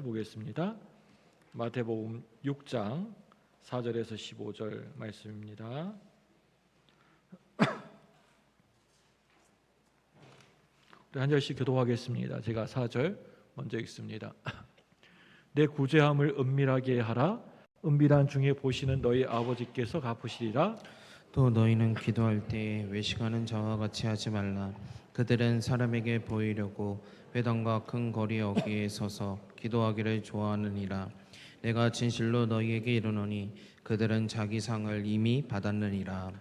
보겠습니다. 마태복음 6장 4절에서 15절 말씀입니다. 우리 한 절씩 교도하겠습니다. 제가 4절 먼저 읽습니다. 내 구제함을 은밀하게 하라. 은밀한 중에 보시는 너희 아버지께서 갚으시리라. 또 너희는 기도할 때에 외식하는 자와 같이 하지 말라. 그들은 사람에게 보이려고 회당과 큰 거리 어귀에 서서 기도하기를 좋아하느니라. 내가 진실로 너희에게 이르노니 그들은 자기 상을 이미 받았느니라.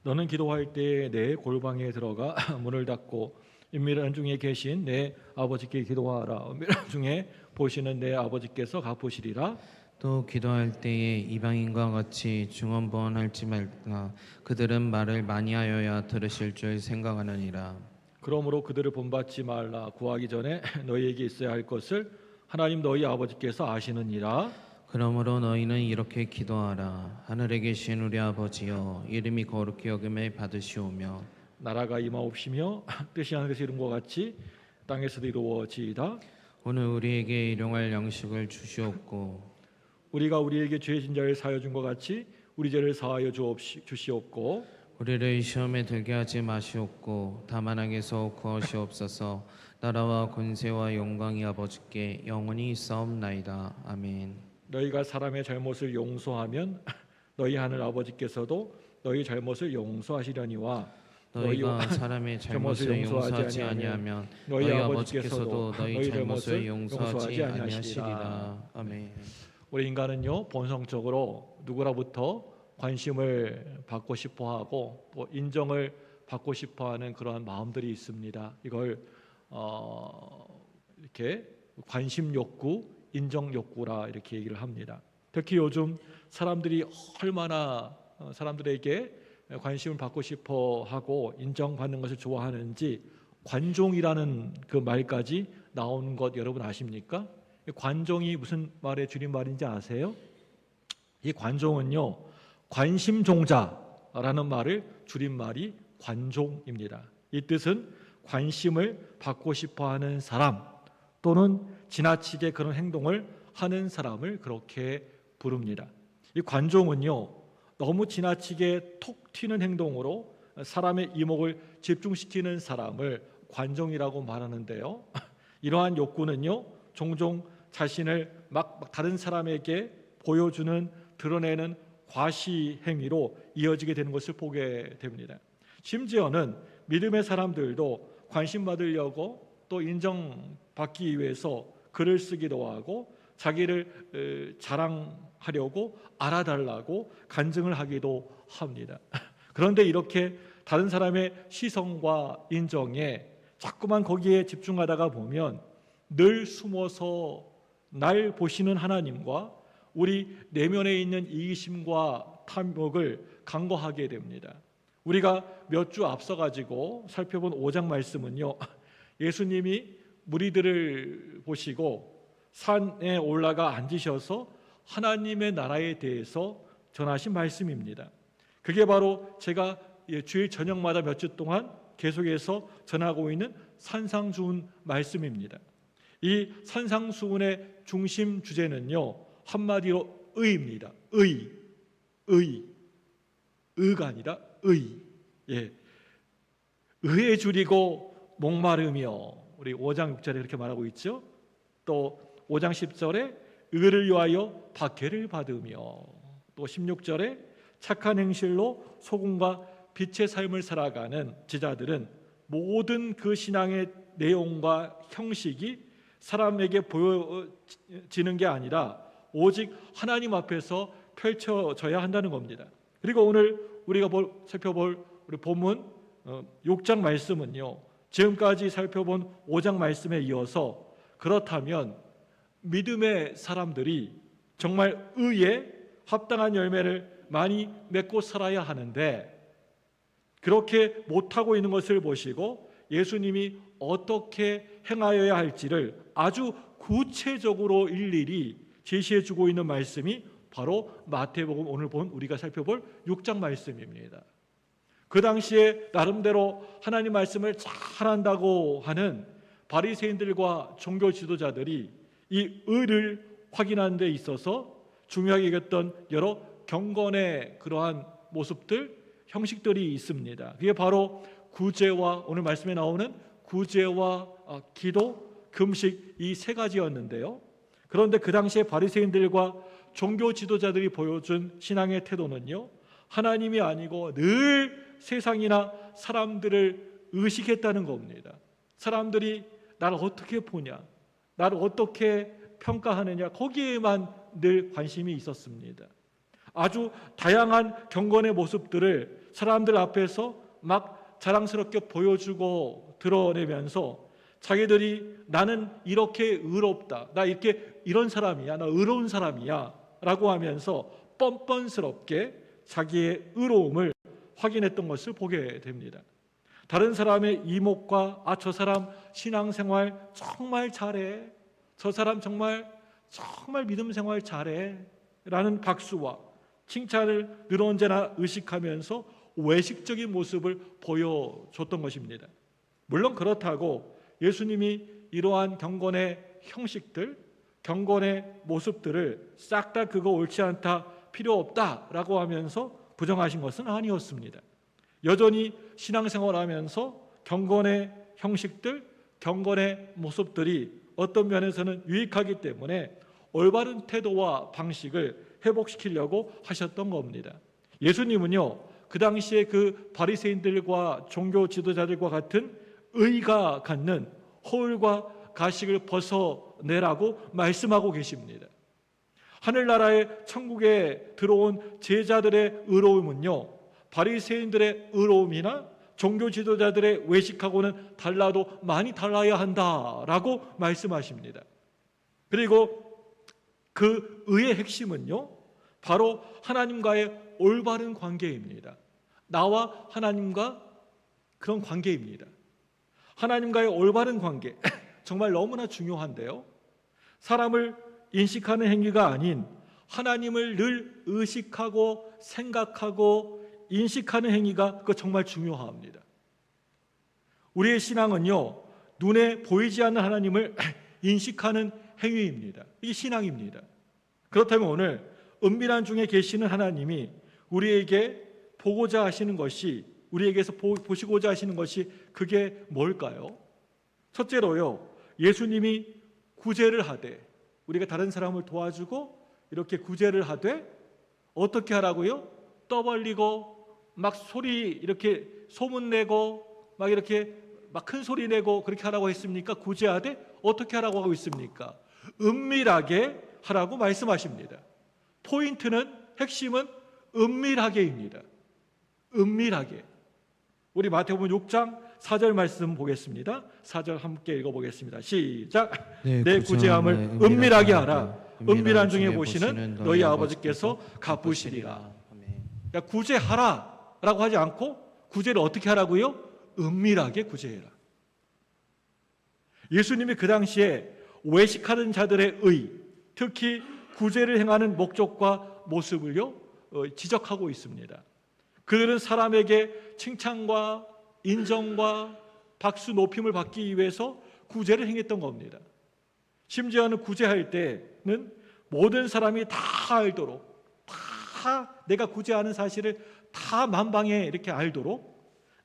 너는 기도할 때에 내 골방에 들어가 문을 닫고 은밀한 중에 계신 내 아버지께 기도하라. 은밀한 중에 보시는 내 아버지께서 갚으시리라. 또 기도할 때에 이방인과 같이 중언부언하지 말라. 그들은 말을 많이 하여야 들으실 줄 생각하느니라. 그러므로 그들을 본받지 말라. 구하기 전에 너희에게 있어야 할 것을 하나님 너희 아버지께서 아시느니라. 그러므로 너희는 이렇게 기도하라. 하늘에 계신 우리 아버지여, 이름이 거룩히 여김을 받으시오며 나라가 임하옵시며 뜻이 하늘에서 이룬 것 같이 땅에서도 이루어지이다. 오늘 우리에게 일용할 양식을 주시옵고 우리가 우리에게 죄진 자를 사하여 준 것 같이 우리 죄를 사하여 주시옵고 우리를 시험에 들게 하지 마시옵고 다만 악에서 구하시옵소서. 나라와 권세와 영광이 아버지께 영원히 있사옵나이다. 아멘. 너희가 사람의 잘못을 용서하면 너희 하늘 아버지께서도 너희 잘못을 용서하시려니와 너희가 사람의 잘못을 용서하지 아니하면 너희 아버지께서도 너희 잘못을 용서하지 아니하시리라. 아멘. 우리 인간은요, 본성적으로 누구로부터 관심을 받고 싶어하고 또 인정을 받고 싶어하는 그러한 마음들이 있습니다. 이걸 이렇게 관심 욕구, 인정 욕구라 이렇게 얘기를 합니다. 특히 요즘 사람들이 얼마나 사람들에게 관심을 받고 싶어하고 인정받는 것을 좋아하는지 관종이라는 그 말까지 나오는 것 여러분 아십니까? 관종이 무슨 말의 줄임말인지 아세요? 이 관종은요, 관심종자라는 말을 줄임말이 관종입니다. 이 뜻은 관심을 받고 싶어하는 사람 또는 지나치게 그런 행동을 하는 사람을 그렇게 부릅니다. 이 관종은요, 너무 지나치게 톡 튀는 행동으로 사람의 이목을 집중시키는 사람을 관종이라고 말하는데요, 이러한 욕구는요, 종종 자신을 막 다른 사람에게 보여주는, 드러내는 과시 행위로 이어지게 되는 것을 보게 됩니다. 심지어는 믿음의 사람들도 관심 받으려고 또 인정받기 위해서 글을 쓰기도 하고 자기를 자랑하려고 알아달라고 간증을 하기도 합니다. 그런데 이렇게 다른 사람의 시선과 인정에 자꾸만 거기에 집중하다가 보면 늘 숨어서 날 보시는 하나님과 우리 내면에 있는 이기심과 탐욕을 간과하게 됩니다. 우리가 몇 주 앞서 가지고 살펴본 5장 말씀은요, 예수님이 무리들을 보시고 산에 올라가 앉으셔서 하나님의 나라에 대해서 전하신 말씀입니다. 그게 바로 제가 주일 저녁마다 몇 주 동안 계속해서 전하고 있는 산상수훈 말씀입니다. 이 산상수훈의 중심 주제는요, 한마디로 의입니다. 의가 아니라 의. 의에 줄이고 목마르며, 우리 5장 6절에 그렇게 말하고 있죠. 또 5장 10절에 의를 위하여 박해를 받으며, 또 16절에 착한 행실로 소금과 빛의 삶을 살아가는 제자들은 모든 그 신앙의 내용과 형식이 사람에게 보여지는 게 아니라 오직 하나님 앞에서 펼쳐져야 한다는 겁니다. 그리고 오늘 우리가 살펴볼 우리 본문 6장 말씀은요, 지금까지 살펴본 5장 말씀에 이어서 그렇다면 믿음의 사람들이 정말 의에 합당한 열매를 많이 맺고 살아야 하는데 그렇게 못하고 있는 것을 보시고 예수님이 어떻게 행하여야 할지를 아주 구체적으로 일일이 제시해주고 있는 말씀이 바로 마태복음 오늘 우리가 살펴볼 6장 말씀입니다. 그 당시에 나름대로 하나님 말씀을 잘한다고 하는 바리새인들과 종교 지도자들이 이 의를 확인하는 데 있어서 중요하게 여겼던 여러 경건의 그러한 모습들, 형식들이 있습니다. 그게 바로 구제와, 오늘 말씀에 나오는 구제와 기도, 금식, 이 세 가지였는데요. 그런데 그 당시에 바리새인들과 종교 지도자들이 보여준 신앙의 태도는요, 하나님이 아니고 늘 세상이나 사람들을 의식했다는 겁니다. 사람들이 나를 어떻게 보냐, 나를 어떻게 평가하느냐, 거기에만 늘 관심이 있었습니다. 아주 다양한 경건의 모습들을 사람들 앞에서 막 자랑스럽게 보여주고 드러내면서 자기들이 나는 이렇게 의롭다, 나 이런 사람이야, 나 의로운 사람이야 라고 하면서 뻔뻔스럽게 자기의 의로움을 확인했던 것을 보게 됩니다. 다른 사람의 이목과 저 사람 신앙생활 정말 잘해, 저 사람 정말 믿음 생활 잘해 라는 박수와 칭찬을 늘 언제나 의식하면서 외식적인 모습을 보여줬던 것입니다. 물론 그렇다고 예수님이 이러한 경건의 형식들, 경건의 모습들을 싹 다 그거 옳지 않다, 필요 없다라고 하면서 부정하신 것은 아니었습니다. 여전히 신앙생활하면서 경건의 형식들, 경건의 모습들이 어떤 면에서는 유익하기 때문에 올바른 태도와 방식을 회복시키려고 하셨던 겁니다. 예수님은요, 그 당시에 그 바리새인들과 종교 지도자들과 같은 의가 갖는 허울과 가식을 벗어내라고 말씀하고 계십니다. 하늘나라의 천국에 들어온 제자들의 의로움은요, 바리새인들의 의로움이나 종교 지도자들의 외식하고는 달라도 많이 달라야 한다라고 말씀하십니다. 그리고 그 의의 핵심은요, 바로 하나님과의 올바른 관계입니다. 나와 하나님과 그런 관계입니다. 하나님과의 올바른 관계, 정말 너무나 중요한데요, 사람을 인식하는 행위가 아닌 하나님을 늘 의식하고 생각하고 인식하는 행위가 그거 정말 중요합니다. 우리의 신앙은요, 눈에 보이지 않는 하나님을 인식하는 행위입니다. 이게 신앙입니다. 그렇다면 오늘 은밀한 중에 계시는 하나님이 우리에게 보고자 하시는 것이, 우리에게서 보시고자 하시는 것이 그게 뭘까요? 첫째로요, 예수님이 구제를 하되, 우리가 다른 사람을 도와주고 이렇게 구제를 하되 어떻게 하라고요? 떠벌리고 막 소리 이렇게 소문내고 막 이렇게 막 큰 소리 내고 그렇게 하라고 했습니까? 구제하되 어떻게 하라고 하고 있습니까? 은밀하게 하라고 말씀하십니다. 포인트는, 핵심은 은밀하게입니다. 은밀하게. 우리 마태복음 6장 4절 말씀 보겠습니다. 4절 함께 읽어보겠습니다. 시작. 내 구제함을 은밀하게 하라. 은밀한 중에 보시는 너희 아버지께서 갚으시리라. 그러니까 구제하라 라고 하지 않고 구제를 어떻게 하라고요? 은밀하게 구제해라. 예수님이 그 당시에 외식하는 자들의 의, 특히 구제를 행하는 목적과 모습을요, 지적하고 있습니다. 그들은 사람에게 칭찬과 인정과 박수 높임을 받기 위해서 구제를 행했던 겁니다. 심지어는 구제할 때는 모든 사람이 다 알도록, 다 내가 구제하는 사실을 다 만방에 이렇게 알도록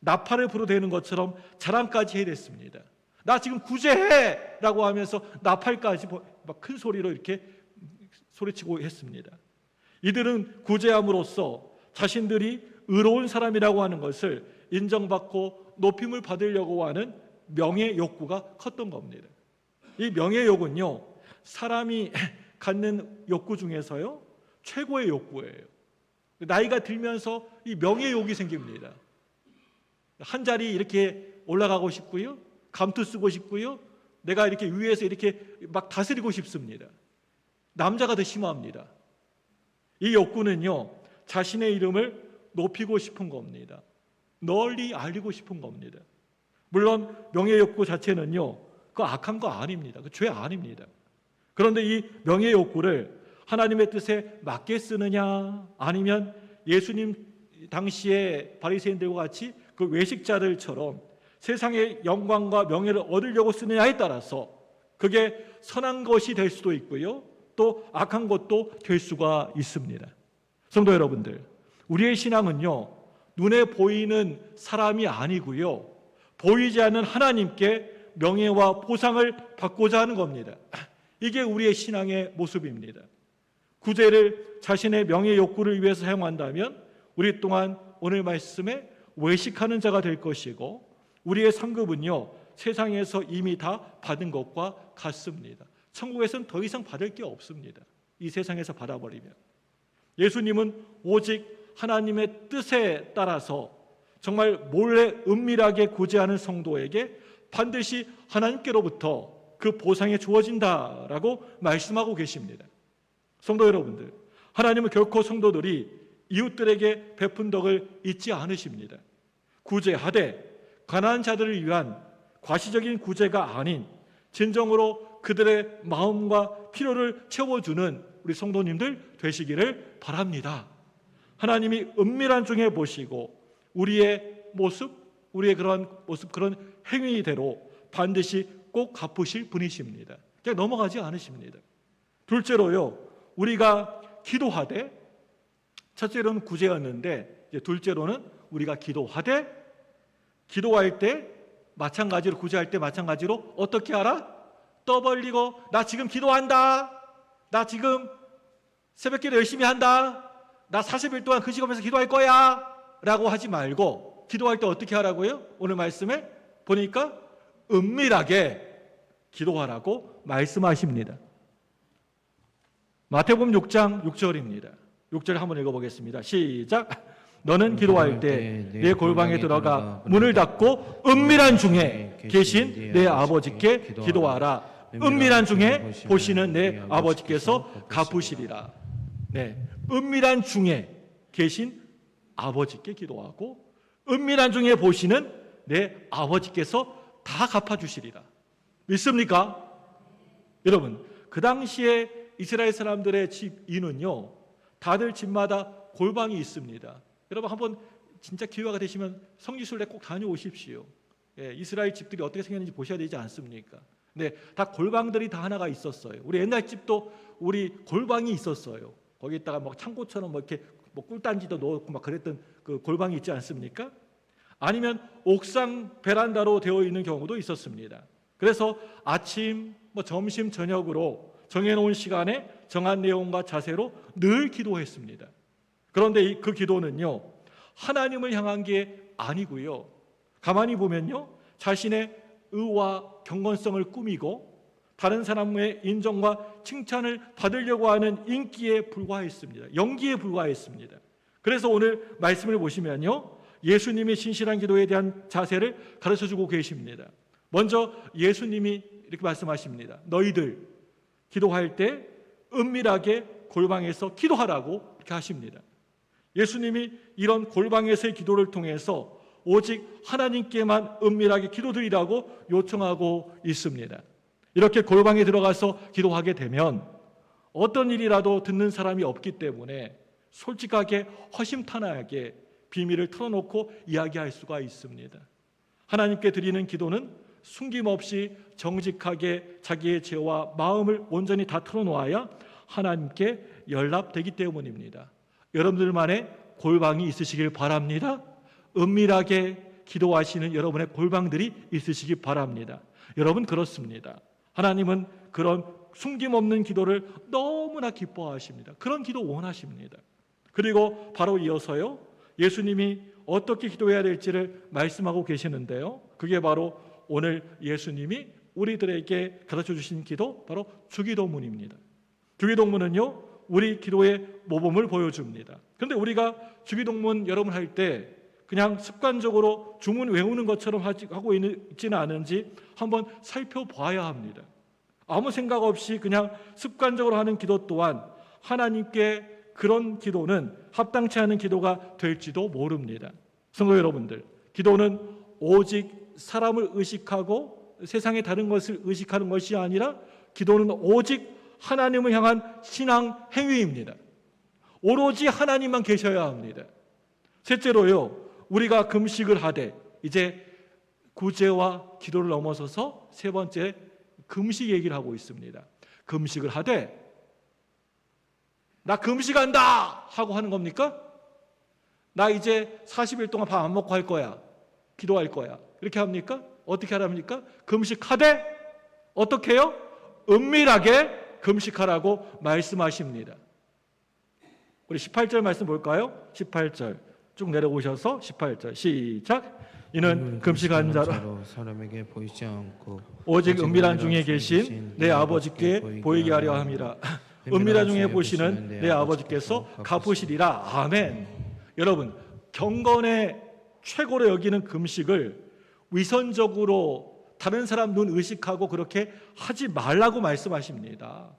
나팔을 불어대는 것처럼 자랑까지 해댔습니다. 나 지금 구제해! 라고 하면서 나팔까지 막 큰 소리로 이렇게 소리치고 했습니다. 이들은 구제함으로써 자신들이 의로운 사람이라고 하는 것을 인정받고 높임을 받으려고 하는 명예 욕구가 컸던 겁니다. 이 명예 욕구는요, 사람이 갖는 욕구 중에서요 최고의 욕구예요. 나이가 들면서 이 명예 욕이 생깁니다. 한 자리 이렇게 올라가고 싶고요, 감투 쓰고 싶고요, 내가 이렇게 위에서 이렇게 막 다스리고 싶습니다. 남자가 더 심합니다. 이 욕구는요, 자신의 이름을 높이고 싶은 겁니다. 널리 알리고 싶은 겁니다. 물론 명예 욕구 자체는요, 그 악한 거 아닙니다. 그 죄 아닙니다. 그런데 이 명예 욕구를 하나님의 뜻에 맞게 쓰느냐, 아니면 예수님 당시에 바리새인들과 같이 그 외식자들처럼 세상의 영광과 명예를 얻으려고 쓰느냐에 따라서 그게 선한 것이 될 수도 있고요, 또 악한 것도 될 수가 있습니다. 성도 여러분들, 우리의 신앙은요, 눈에 보이는 사람이 아니고요, 보이지 않는 하나님께 명예와 보상을 받고자 하는 겁니다. 이게 우리의 신앙의 모습입니다. 구제를 자신의 명예 욕구를 위해서 사용한다면 우리 또한 오늘 말씀에 외식하는 자가 될 것이고, 우리의 상급은요, 세상에서 이미 다 받은 것과 같습니다. 천국에서는 더 이상 받을 게 없습니다. 이 세상에서 받아버리면. 예수님은 오직 하나님의 뜻에 따라서 정말 몰래 은밀하게 구제하는 성도에게 반드시 하나님께로부터 그 보상이 주어진다라고 말씀하고 계십니다. 성도 여러분들, 하나님은 결코 성도들이 이웃들에게 베푼 덕을 잊지 않으십니다. 구제하되 가난한 자들을 위한 과시적인 구제가 아닌 진정으로 그들의 마음과 필요를 채워주는 우리 성도님들 되시기를 바랍니다. 하나님이 은밀한 중에 보시고 우리의 모습, 우리의 그런 모습, 그런 행위대로 반드시 꼭 갚으실 분이십니다. 그냥 넘어가지 않으십니다. 둘째로요, 우리가 기도하되, 첫째로는 구제였는데 이제 둘째로는 우리가 기도할 때 마찬가지로, 구제할 때 마찬가지로 어떻게 하라? 떠벌리고 나 지금 기도한다, 나 지금 새벽기도 열심히 한다, 나 40일 동안 그 직업에서 기도할 거야 라고 하지 말고, 기도할 때 어떻게 하라고요? 오늘 말씀에 보니까 은밀하게 기도하라고 말씀하십니다. 마태복음 6장 6절입니다. 6절 한번 읽어보겠습니다. 시작. 너는 기도할 때 내 골방에 들어가 문을 닫고 은밀한 중에 계신 내 아버지께 기도하라. 은밀한 중에 보시는 내 아버지께서 갚으시리라. 네, 은밀한 중에 계신 아버지께 기도하고 은밀한 중에 보시는 내 아버지께서 다 갚아주시리라. 믿습니까? 여러분, 그 당시에 이스라엘 사람들의 집인은요, 다들 집마다 골방이 있습니다. 여러분 한번 진짜 기회가 되시면 성지순례 꼭 다녀오십시오. 예, 이스라엘 집들이 어떻게 생겼는지 보셔야 되지 않습니까? 네, 다 골방들이 다 하나가 있었어요. 우리 옛날 집도 우리 골방이 있었어요. 거기다가 막 창고처럼 뭐 이렇게 뭐 꿀단지도 넣고 막 그랬던 그 골방이 있지 않습니까? 아니면 옥상 베란다로 되어 있는 경우도 있었습니다. 그래서 아침, 뭐 점심, 저녁으로 정해놓은 시간에 정한 내용과 자세로 늘 기도했습니다. 그런데 그 기도는요, 하나님을 향한 게 아니고요, 가만히 보면요, 자신의 의와 경건성을 꾸미고 다른 사람의 인정과 칭찬을 받으려고 하는 인기에 불과했습니다. 연기에 불과했습니다. 그래서 오늘 말씀을 보시면요, 예수님이 신실한 기도에 대한 자세를 가르쳐주고 계십니다. 먼저 예수님이 이렇게 말씀하십니다. 너희들 기도할 때 은밀하게 골방에서 기도하라고 이렇게 하십니다. 예수님이 이런 골방에서의 기도를 통해서 오직 하나님께만 은밀하게 기도드리라고 요청하고 있습니다. 이렇게 골방에 들어가서 기도하게 되면 어떤 일이라도 듣는 사람이 없기 때문에 솔직하게 허심탄회하게 비밀을 털어놓고 이야기할 수가 있습니다. 하나님께 드리는 기도는 숨김없이 정직하게 자기의 죄와 마음을 온전히 다 털어놓아야 하나님께 연락되기 때문입니다. 여러분들만의 골방이 있으시길 바랍니다. 은밀하게 기도하시는 여러분의 골방들이 있으시기 바랍니다. 여러분, 그렇습니다. 하나님은 그런 숨김없는 기도를 너무나 기뻐하십니다. 그런 기도 원하십니다. 그리고 바로 이어서요, 예수님이 어떻게 기도해야 될지를 말씀하고 계시는데요, 그게 바로 오늘 예수님이 우리들에게 가르쳐 주신 기도, 바로 주기도문입니다. 주기도문은요, 우리 기도의 모범을 보여줍니다. 그런데 우리가 주기도문 여러분 할 때 그냥 습관적으로 주문 외우는 것처럼 하고 있지는 않은지 한번 살펴봐야 합니다. 아무 생각 없이 그냥 습관적으로 하는 기도 또한 하나님께 그런 기도는 합당치 않은 기도가 될지도 모릅니다. 성도 여러분들, 기도는 오직 사람을 의식하고 세상의 다른 것을 의식하는 것이 아니라 기도는 오직 하나님을 향한 신앙 행위입니다. 오로지 하나님만 계셔야 합니다. 셋째로요, 우리가 금식을 하되 이제 구제와 기도를 넘어서서 세 번째 금식 얘기를 하고 있습니다. 금식을 하되 나 금식한다 하고 하는 겁니까? 나 이제 40일 동안 밥 안 먹고 할 거야. 기도할 거야. 이렇게 합니까? 어떻게 하랍니까? 금식하되 어떻게 해요? 은밀하게 금식하라고 말씀하십니다. 우리 18절 말씀 볼까요? 18절 쭉 내려오셔서 18절 시작. 이는 금식한 자로 사람에게 보이지 않고 오직 은밀한 중에 계신 내 아버지께 보이게 하려 함이라. 은밀한 중에 보시는 내 아버지께서 갚으시리라. 아멘. 여러분, 경건의 최고로 여기는 금식을 위선적으로 다른 사람 눈 의식하고 그렇게 하지 말라고 말씀하십니다.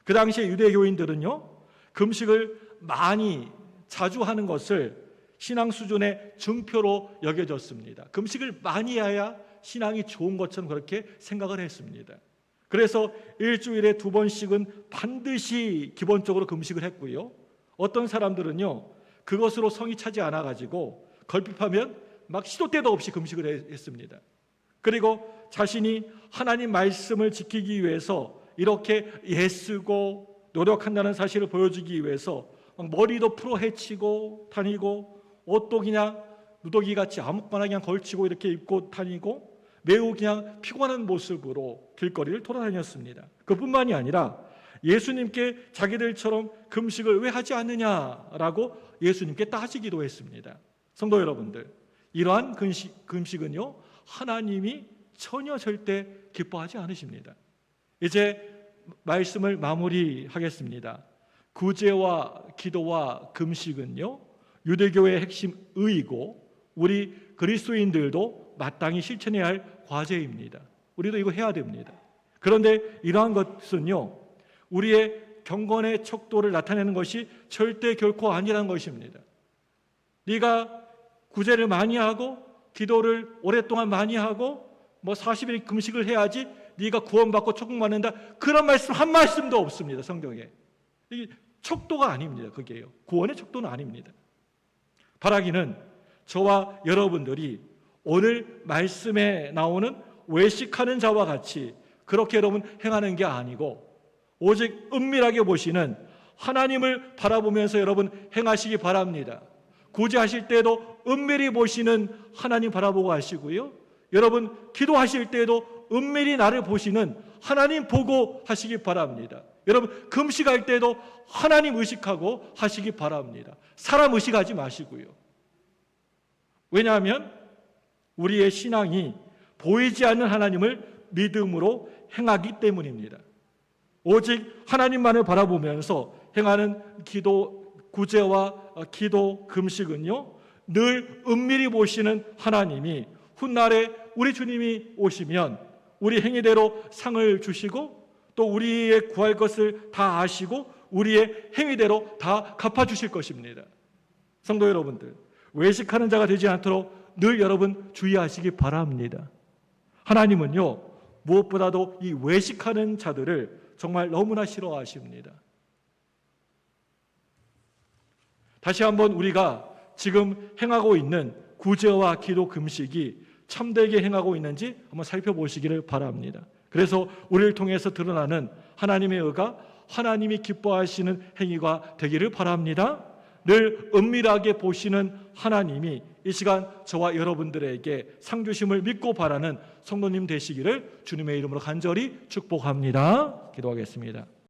그 당시에 유대교인들은요, 금식을 많이 자주 하는 것을 신앙 수준의 증표로 여겨졌습니다. 금식을 많이 해야 신앙이 좋은 것처럼 그렇게 생각을 했습니다. 그래서 일주일에 2번씩은 반드시 기본적으로 금식을 했고요. 어떤 사람들은요, 그것으로 성이 차지 않아가지고 걸핏하면 막 시도 때도 없이 금식을 했습니다. 그리고 자신이 하나님 말씀을 지키기 위해서 이렇게 애쓰고 노력한다는 사실을 보여주기 위해서 막 머리도 풀어 헤치고 다니고 옷도 그냥 누더기같이 아무거나 그냥 걸치고 이렇게 입고 다니고 매우 그냥 피곤한 모습으로 길거리를 돌아다녔습니다. 그뿐만이 아니라 예수님께 자기들처럼 금식을 왜 하지 않느냐라고 예수님께 따지기도 했습니다. 성도 여러분들, 이러한 금식은요, 하나님이 전혀 절대 기뻐하지 않으십니다. 이제 말씀을 마무리하겠습니다. 구제와 기도와 금식은요, 유대교의 핵심 의이고 우리 그리스도인들도 마땅히 실천해야 할 과제입니다. 우리도 이거 해야 됩니다. 그런데 이러한 것은요, 우리의 경건의 척도를 나타내는 것이 절대 결코 아니라는 것입니다. 네가 구제를 많이 하고 기도를 오랫동안 많이 하고 뭐 40일 금식을 해야지 네가 구원받고 천국받는다, 그런 말씀 한 말씀도 없습니다. 성경에. 이게 척도가 아닙니다. 그게요. 구원의 척도는 아닙니다. 바라기는 저와 여러분들이 오늘 말씀에 나오는 외식하는 자와 같이 그렇게 여러분 행하는 게 아니고 오직 은밀하게 보시는 하나님을 바라보면서 여러분 행하시기 바랍니다. 구제하실 때도 은밀히 보시는 하나님 바라보고 하시고요, 여러분 기도하실 때도 은밀히 나를 보시는 하나님 보고 하시기 바랍니다. 여러분 금식할 때도 하나님 의식하고 하시기 바랍니다. 사람 의식하지 마시고요. 왜냐하면 우리의 신앙이 보이지 않는 하나님을 믿음으로 행하기 때문입니다. 오직 하나님만을 바라보면서 행하는 기도, 구제와 기도, 금식은요, 늘 은밀히 보시는 하나님이 훗날에 우리 주님이 오시면 우리 행위대로 상을 주시고 또 우리의 구할 것을 다 아시고 우리의 행위대로 다 갚아주실 것입니다. 성도 여러분들, 외식하는 자가 되지 않도록 늘 여러분 주의하시기 바랍니다. 하나님은요, 무엇보다도 이 외식하는 자들을 정말 너무나 싫어하십니다. 다시 한번 우리가 지금 행하고 있는 구제와 기도, 금식이 참되게 행하고 있는지 한번 살펴보시기를 바랍니다. 그래서 우리를 통해서 드러나는 하나님의 의가 하나님이 기뻐하시는 행위가 되기를 바랍니다. 늘 은밀하게 보시는 하나님이 이 시간 저와 여러분들에게 상 주심을 믿고 바라는 성도님 되시기를 주님의 이름으로 간절히 축복합니다. 기도하겠습니다.